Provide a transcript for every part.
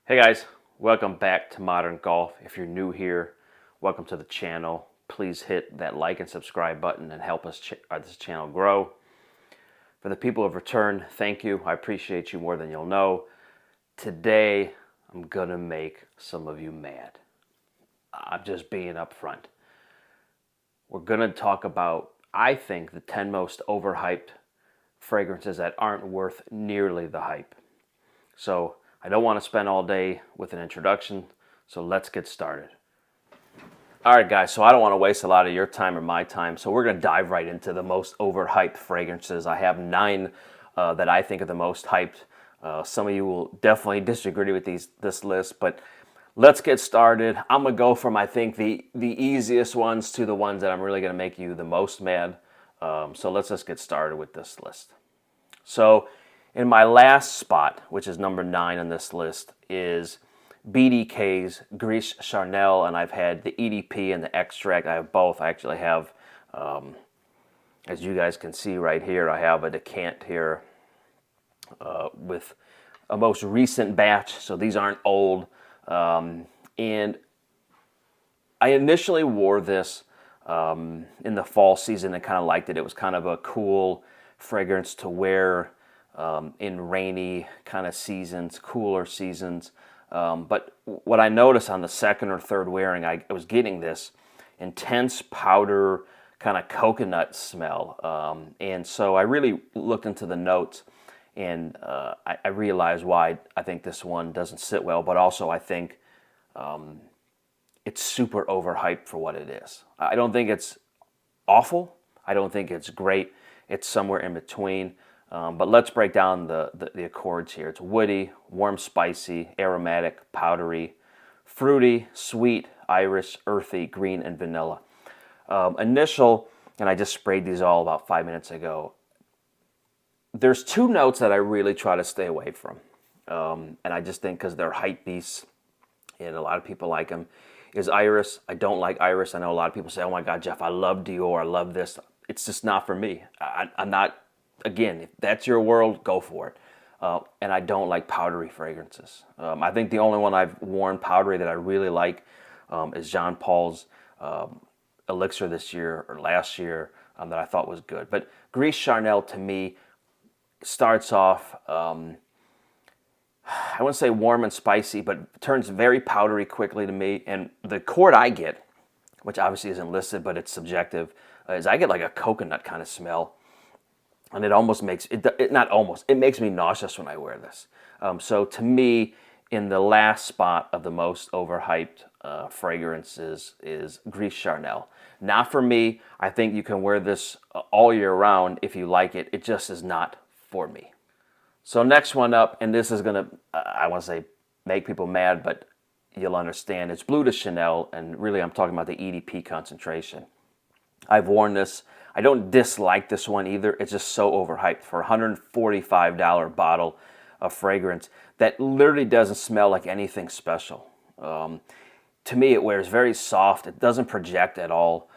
Hey guys, welcome back to Modern Golf. If you're new here, welcome to the channel. Please hit that like and subscribe button and help us this channel grow. For the people who have returned, thank you. I appreciate you more than you'll know. Today, I'm gonna make some of you mad. I'm just being upfront. We're gonna talk about, I think, the 10 most overhyped fragrances that aren't worth nearly the hype. So I don't want to spend all day with an introduction, so let's get started. All right, guys, so I don't want to waste a lot of your time or my time, so we're going to dive right into the most overhyped fragrances. I have 9 that I think are the most hyped. Some of you will definitely disagree with this list, but let's get started. I'm going to go from, I think, the easiest ones to the ones that I'm really going to make you the most mad. So let's just get started with this list. So in my last spot, which is number 9 on this list, is BDK's Gris Charnel, and I've had the EDP and the extract. I have both. I actually have, as you guys can see right here, I have a decant here with a most recent batch, so these aren't old. And I initially wore this in the fall season and kind of liked it. It was kind of a cool fragrance to wear in rainy kind of seasons, cooler seasons. But what I noticed on the second or third wearing, I was getting this intense powder kind of coconut smell. And so I really looked into the notes, and I realized why I think this one doesn't sit well, but also I think it's super overhyped for what it is. I don't think it's awful. I don't think it's great. It's somewhere in between. But let's break down the accords here. It's woody, warm, spicy, aromatic, powdery, fruity, sweet, iris, earthy, green, and vanilla. Initial, and I just sprayed these all about 5 minutes ago. There's 2 notes that I really try to stay away from. And I just think because they're hype beasts, and a lot of people like them, is iris. I don't like iris. I know a lot of people say, oh my God, Jeff, I love Dior, I love this. It's just not for me. I'm not. Again, if that's your world, go for it. And I don't like powdery fragrances. I think the only one I've worn powdery that I really like is Jean Paul's Elixir this year or last year that I thought was good. But Gris Charnel to me starts off, I wouldn't say warm and spicy, but turns very powdery quickly to me. And the chord I get, which obviously isn't listed, but it's subjective, is I get like a coconut kind of smell. And it almost makes it not almost, it makes me nauseous when I wear this. So to me, in the last spot of the most overhyped fragrances is Gris Charnel. Not for me. I think you can wear this all year round if you like it. It just is not for me. So next one up, and this is gonna, I want to say, make people mad, but you'll understand. It's Bleu de Chanel, and really I'm talking about the EDP concentration. I've worn this. I don't dislike this one either. It's just so overhyped for a $145 bottle of fragrance that literally doesn't smell like anything special. To me, it wears very soft. It doesn't project at all.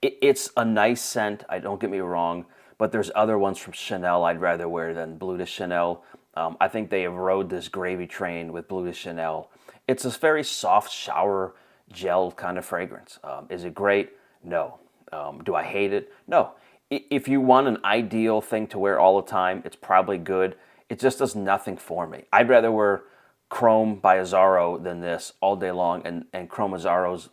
It's a nice scent. Don't get me wrong, but there's other ones from Chanel I'd rather wear than Bleu de Chanel. I think they have rode this gravy train with Bleu de Chanel. It's a very soft shower gel kind of fragrance. Is it great? No. Do I hate it? No. If you want an ideal thing to wear all the time, it's probably good. It just does nothing for me. I'd rather wear Chrome by Azzaro than this all day long, and Chrome Azzaro's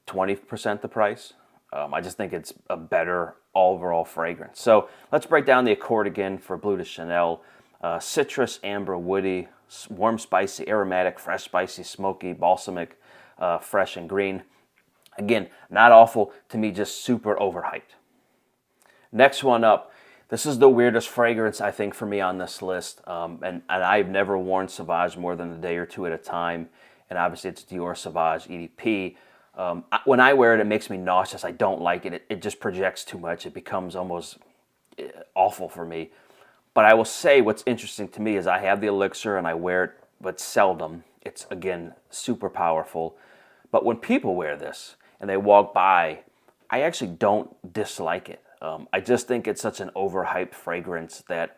20% the price. I just think it's a better overall fragrance. So let's break down the accord again for Bleu de Chanel. Citrus, amber, woody, warm, spicy, aromatic, fresh, spicy, smoky, balsamic, fresh, and green. Again, not awful, to me just super overhyped. Next one up, this is the weirdest fragrance I think for me on this list, and I've never worn Sauvage more than a day or two at a time, and obviously it's Dior Sauvage EDP. When I wear it, it makes me nauseous. I don't like it. It just projects too much. It becomes almost awful for me. But I will say what's interesting to me is I have the Elixir and I wear it, but seldom. It's, again, super powerful. But when people wear this, and they walk by, I actually don't dislike it. I just think it's such an overhyped fragrance that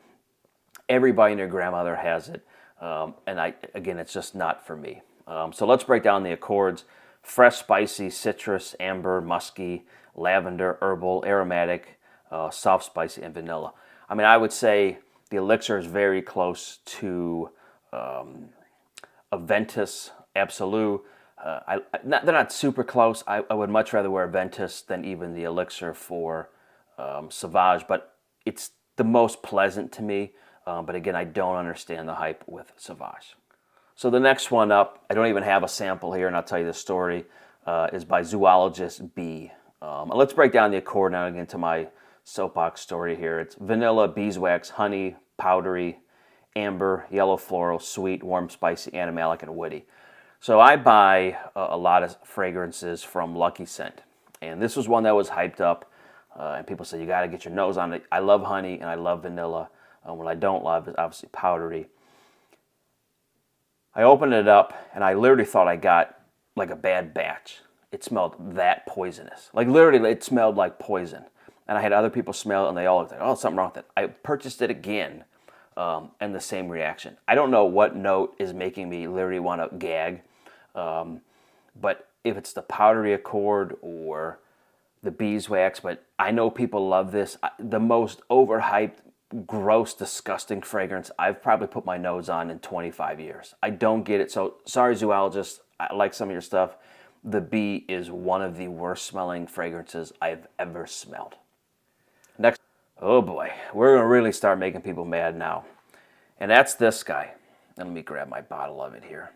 everybody and their grandmother has it. Again, it's just not for me. So let's break down the accords. Fresh, spicy, citrus, amber, musky, lavender, herbal, aromatic, soft, spicy, and vanilla. I mean, I would say the elixir is very close to Aventus Absolute. They're not super close. I would much rather wear Aventus than even the elixir for Sauvage, but it's the most pleasant to me. But again, I don't understand the hype with Sauvage. So the next one up, I don't even have a sample here, and I'll tell you the story, is by Zoologist B. Let's break down the accord now and get into my soapbox story here. It's vanilla, beeswax, honey, powdery, amber, yellow floral, sweet, warm, spicy, animalic, and woody. So I buy a lot of fragrances from Lucky Scent, and this was one that was hyped up, and people say you got to get your nose on it. I love honey and I love vanilla. What I don't love is obviously powdery. I opened it up and I literally thought I got like a bad batch. It smelled that poisonous. Like literally it smelled like poison. And I had other people smell it and they all looked like, oh, something wrong with it. I purchased it again and the same reaction. I don't know what note is making me literally want to gag. But if it's the powdery accord or the beeswax, but I know people love this. The most overhyped, gross, disgusting fragrance I've probably put my nose on in 25 years. I don't get it. So sorry, Zoologist. I like some of your stuff. The Bee is one of the worst smelling fragrances I've ever smelled. Next, oh boy, we're going to really start making people mad now. And that's this guy. Let me grab my bottle of it here.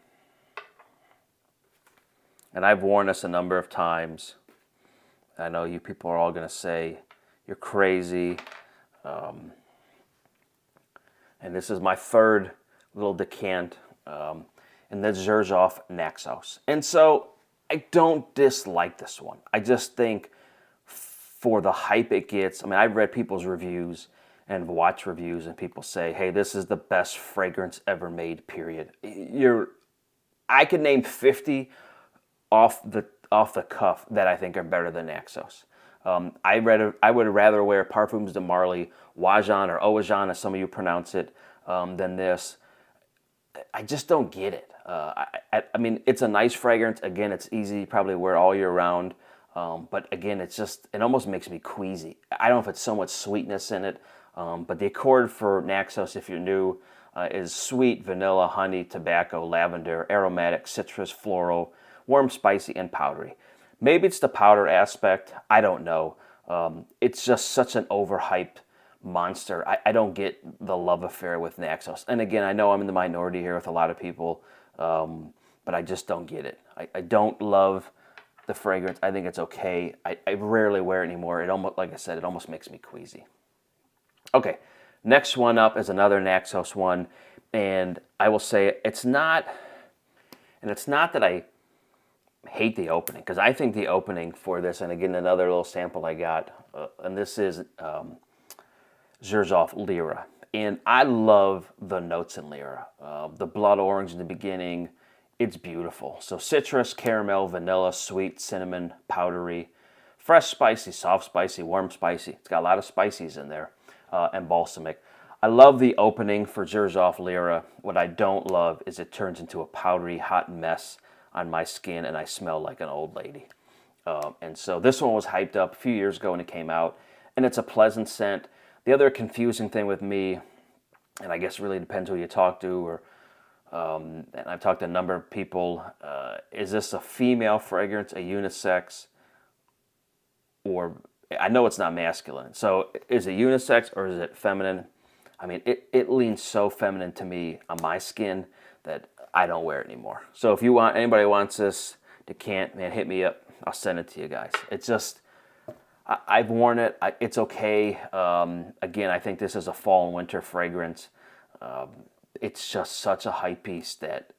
And I've worn this a number of times. I know you people are all going to say, you're crazy. And this is my third little decant. And that's Xerjoff Naxos. And so I don't dislike this one. I just think for the hype it gets, I mean, I've read people's reviews and watched reviews and people say, hey, this is the best fragrance ever made, period. I could name 50 off the cuff that I think are better than Naxos. I would rather wear Parfums de Marly, Wajan or Owajan, as some of you pronounce it, than this. I just don't get it. I mean, it's a nice fragrance. Again, it's easy. You probably wear all year round. But again, it almost makes me queasy. I don't know if it's so much sweetness in it. But the accord for Naxos, if you're new, is sweet, vanilla, honey, tobacco, lavender, aromatic, citrus, floral, warm, spicy, and powdery. Maybe it's the powder aspect. I don't know. It's just such an overhyped monster. I don't get the love affair with Naxos. And again, I know I'm in the minority here with a lot of people, but I just don't get it. I don't love the fragrance. I think it's okay. I rarely wear it anymore. It almost, like I said, it almost makes me queasy. Okay, next one up is another Naxos one, and I will say it's not that I hate the opening, because I think the opening for this, and again, another little sample I got, and this is Xerjoff Lyra. And I love the notes in Lyra. The blood orange in the beginning, it's beautiful. So citrus, caramel, vanilla, sweet, cinnamon, powdery, fresh spicy, soft spicy, warm spicy. It's got a lot of spices in there, and balsamic. I love the opening for Xerjoff Lyra. What I don't love is it turns into a powdery, hot mess on my skin, and I smell like an old lady. And so this one was hyped up a few years ago when it came out, and it's a pleasant scent. The other confusing thing with me, and I guess it really depends who you talk to, and I've talked to a number of people, is this a female fragrance, a unisex, or I know it's not masculine. So is it unisex or is it feminine? I mean, it leans so feminine to me on my skin that I don't wear it anymore. So if anybody wants this decant, man, hit me up. I'll send it to you guys. It's just, I've worn it. It's okay. Again, I think this is a fall and winter fragrance. It's just such a hype piece that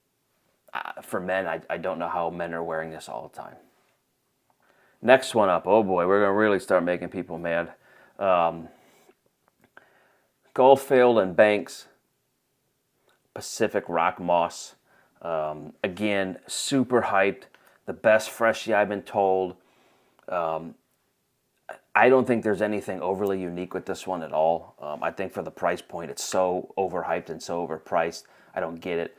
for men, I don't know how men are wearing this all the time. Next one up. Oh boy, we're going to really start making people mad. Goldfield and Banks Pacific Rock Moss. Again, super hyped. The best freshie I've been told. I don't think there's anything overly unique with this one at all. I think for the price point, it's so overhyped and so overpriced. I don't get it.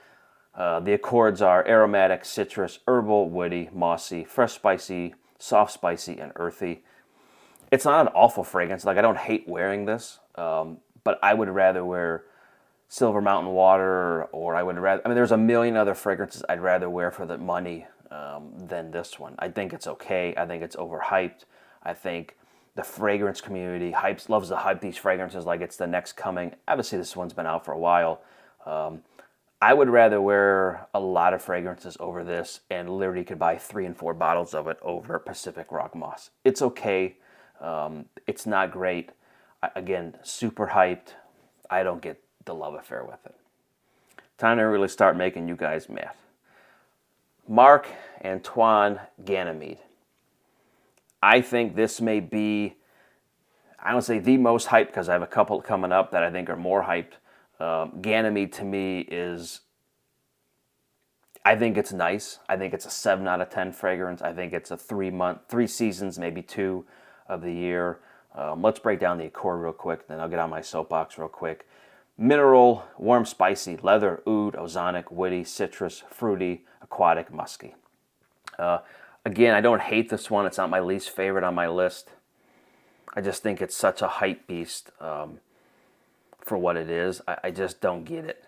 The accords are aromatic, citrus, herbal, woody, mossy, fresh spicy, soft spicy, and earthy. It's not an awful fragrance. Like, I don't hate wearing this, but I would rather wear Silver Mountain Water, or I mean, there's a million other fragrances I'd rather wear for the money than this one. I think it's okay. I think it's overhyped. I think the fragrance community loves to hype these fragrances like it's the next coming. Obviously, this one's been out for a while. I would rather wear a lot of fragrances over this, and literally could buy 3 and 4 bottles of it over Pacific Rock Moss. It's okay. It's not great. Again, super hyped. I don't get the love affair with it. Time to really start making you guys mad. Marc Antoine Ganymede. I think this may be, I don't say the most hyped, because I have a couple coming up that I think are more hyped. Ganymede to me is, I think it's nice. I think it's a 7 out of 10 fragrance. I think it's a 3 seasons, maybe 2 of the year. Let's break down the accord real quick, then I'll get on my soapbox real quick. Mineral, warm, spicy, leather, oud, ozonic, woody, citrus, fruity, aquatic, musky. Again, I don't hate this one. It's not my least favorite on my list. I just think it's such a hype beast for what it is. I just don't get it.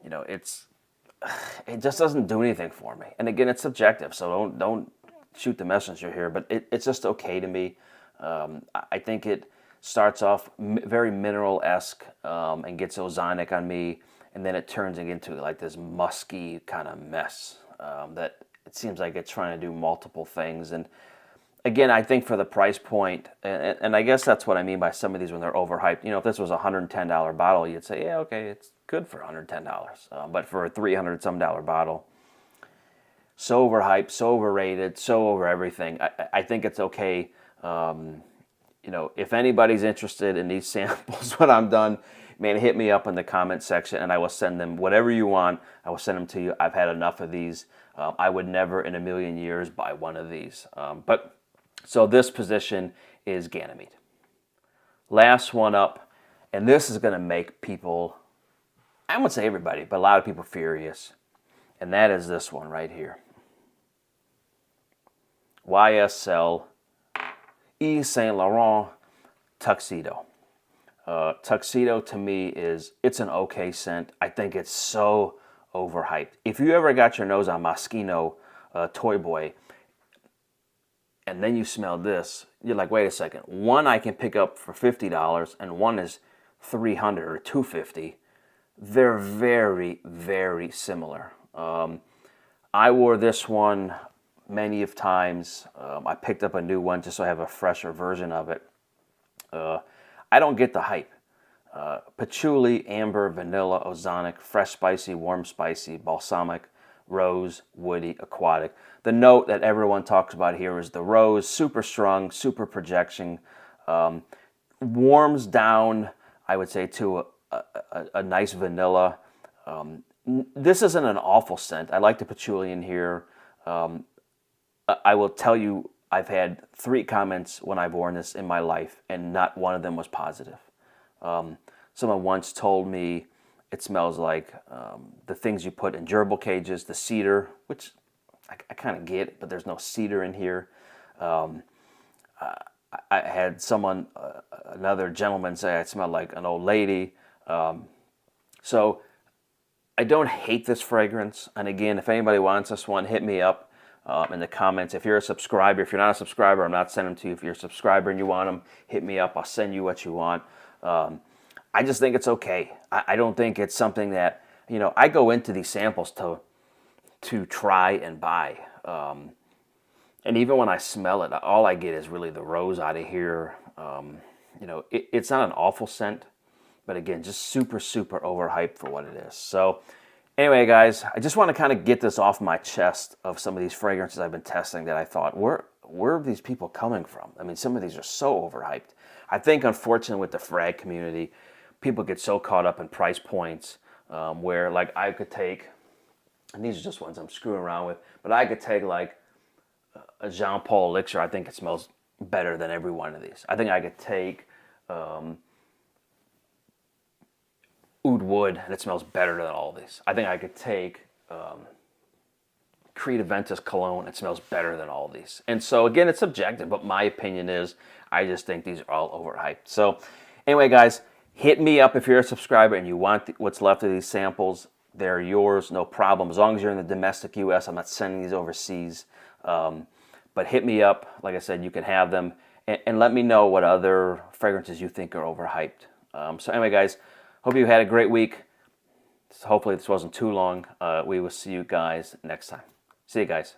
It just doesn't do anything for me. And again, it's subjective, so don't shoot the messenger here. But it's just okay to me. I think it starts off very mineral-esque and gets ozonic on me, and then it turns into like this musky kind of mess that it seems like it's trying to do multiple things. And again, I think for the price point, and I guess that's what I mean by some of these when they're overhyped. If this was a $110 bottle, you'd say, yeah, okay, it's good for $110. But for a $300-some bottle, so overhyped, so overrated, so over everything, I think it's okay. If anybody's interested in these samples when I'm done, man, hit me up in the comment section and I will send them whatever you want. I will send them to you. I've had enough of these. I would never in a million years buy one of these. So this position is Ganymede. Last one up, and this is going to make people, I won't say everybody, but a lot of people furious. And that is this one right here. YSL Yves Saint Laurent Tuxedo. Tuxedo to me it's an okay scent. I think it's so overhyped. If you ever got your nose on Moschino Toy Boy, and then you smell this, you're like, wait a second. One I can pick up for $50, and one is $300 or $250. They're very, very similar. I wore this one many of times. I picked up a new one just so I have a fresher version of it. I don't get the hype. Patchouli, amber, vanilla, ozonic, fresh spicy, warm spicy, balsamic, rose, woody, aquatic. The note that everyone talks about here is the rose, super strong, super projection, warms down, I would say, to a nice vanilla. This isn't an awful scent. I like the patchouli in here. I will tell you, I've had 3 comments when I've worn this in my life, and not one of them was positive. Someone once told me it smells like the things you put in gerbil cages, the cedar, which I kind of get, but there's no cedar in here. I had someone, another gentleman, say I smelled like an old lady. So I don't hate this fragrance. And again, if anybody wants this one, hit me up in the comments. If you're a subscriber, if you're not a subscriber, I'm not sending them to you. If you're a subscriber and you want them, hit me up. I'll send you what you want. I just think it's okay. I don't think it's something that, I go into these samples to try and buy. And even when I smell it, all I get is really the rose out of here. It's not an awful scent, but again, just super, super overhyped for what it is. So anyway, guys, I just want to kind of get this off my chest of some of these fragrances I've been testing that I thought, where are these people coming from? I mean, some of these are so overhyped. I think, unfortunately, with the frag community, people get so caught up in price points where, like, I could take, and these are just ones I'm screwing around with, but I could take, like, a Jean Paul Elixir. I think it smells better than every one of these. I think I could take oud wood, and it smells better than all these. I think I could take Creed Aventus cologne. It smells better than all these. And so, again, it's subjective, but my opinion is I just think these are all overhyped. So, anyway, guys, hit me up if you're a subscriber and you want what's left of these samples. They're yours, no problem. As long as you're in the domestic U.S., I'm not sending these overseas. But hit me up. Like I said, you can have them. And let me know what other fragrances you think are overhyped. So anyway, guys, hope you had a great week. Hopefully this wasn't too long. We will see you guys next time. See you guys.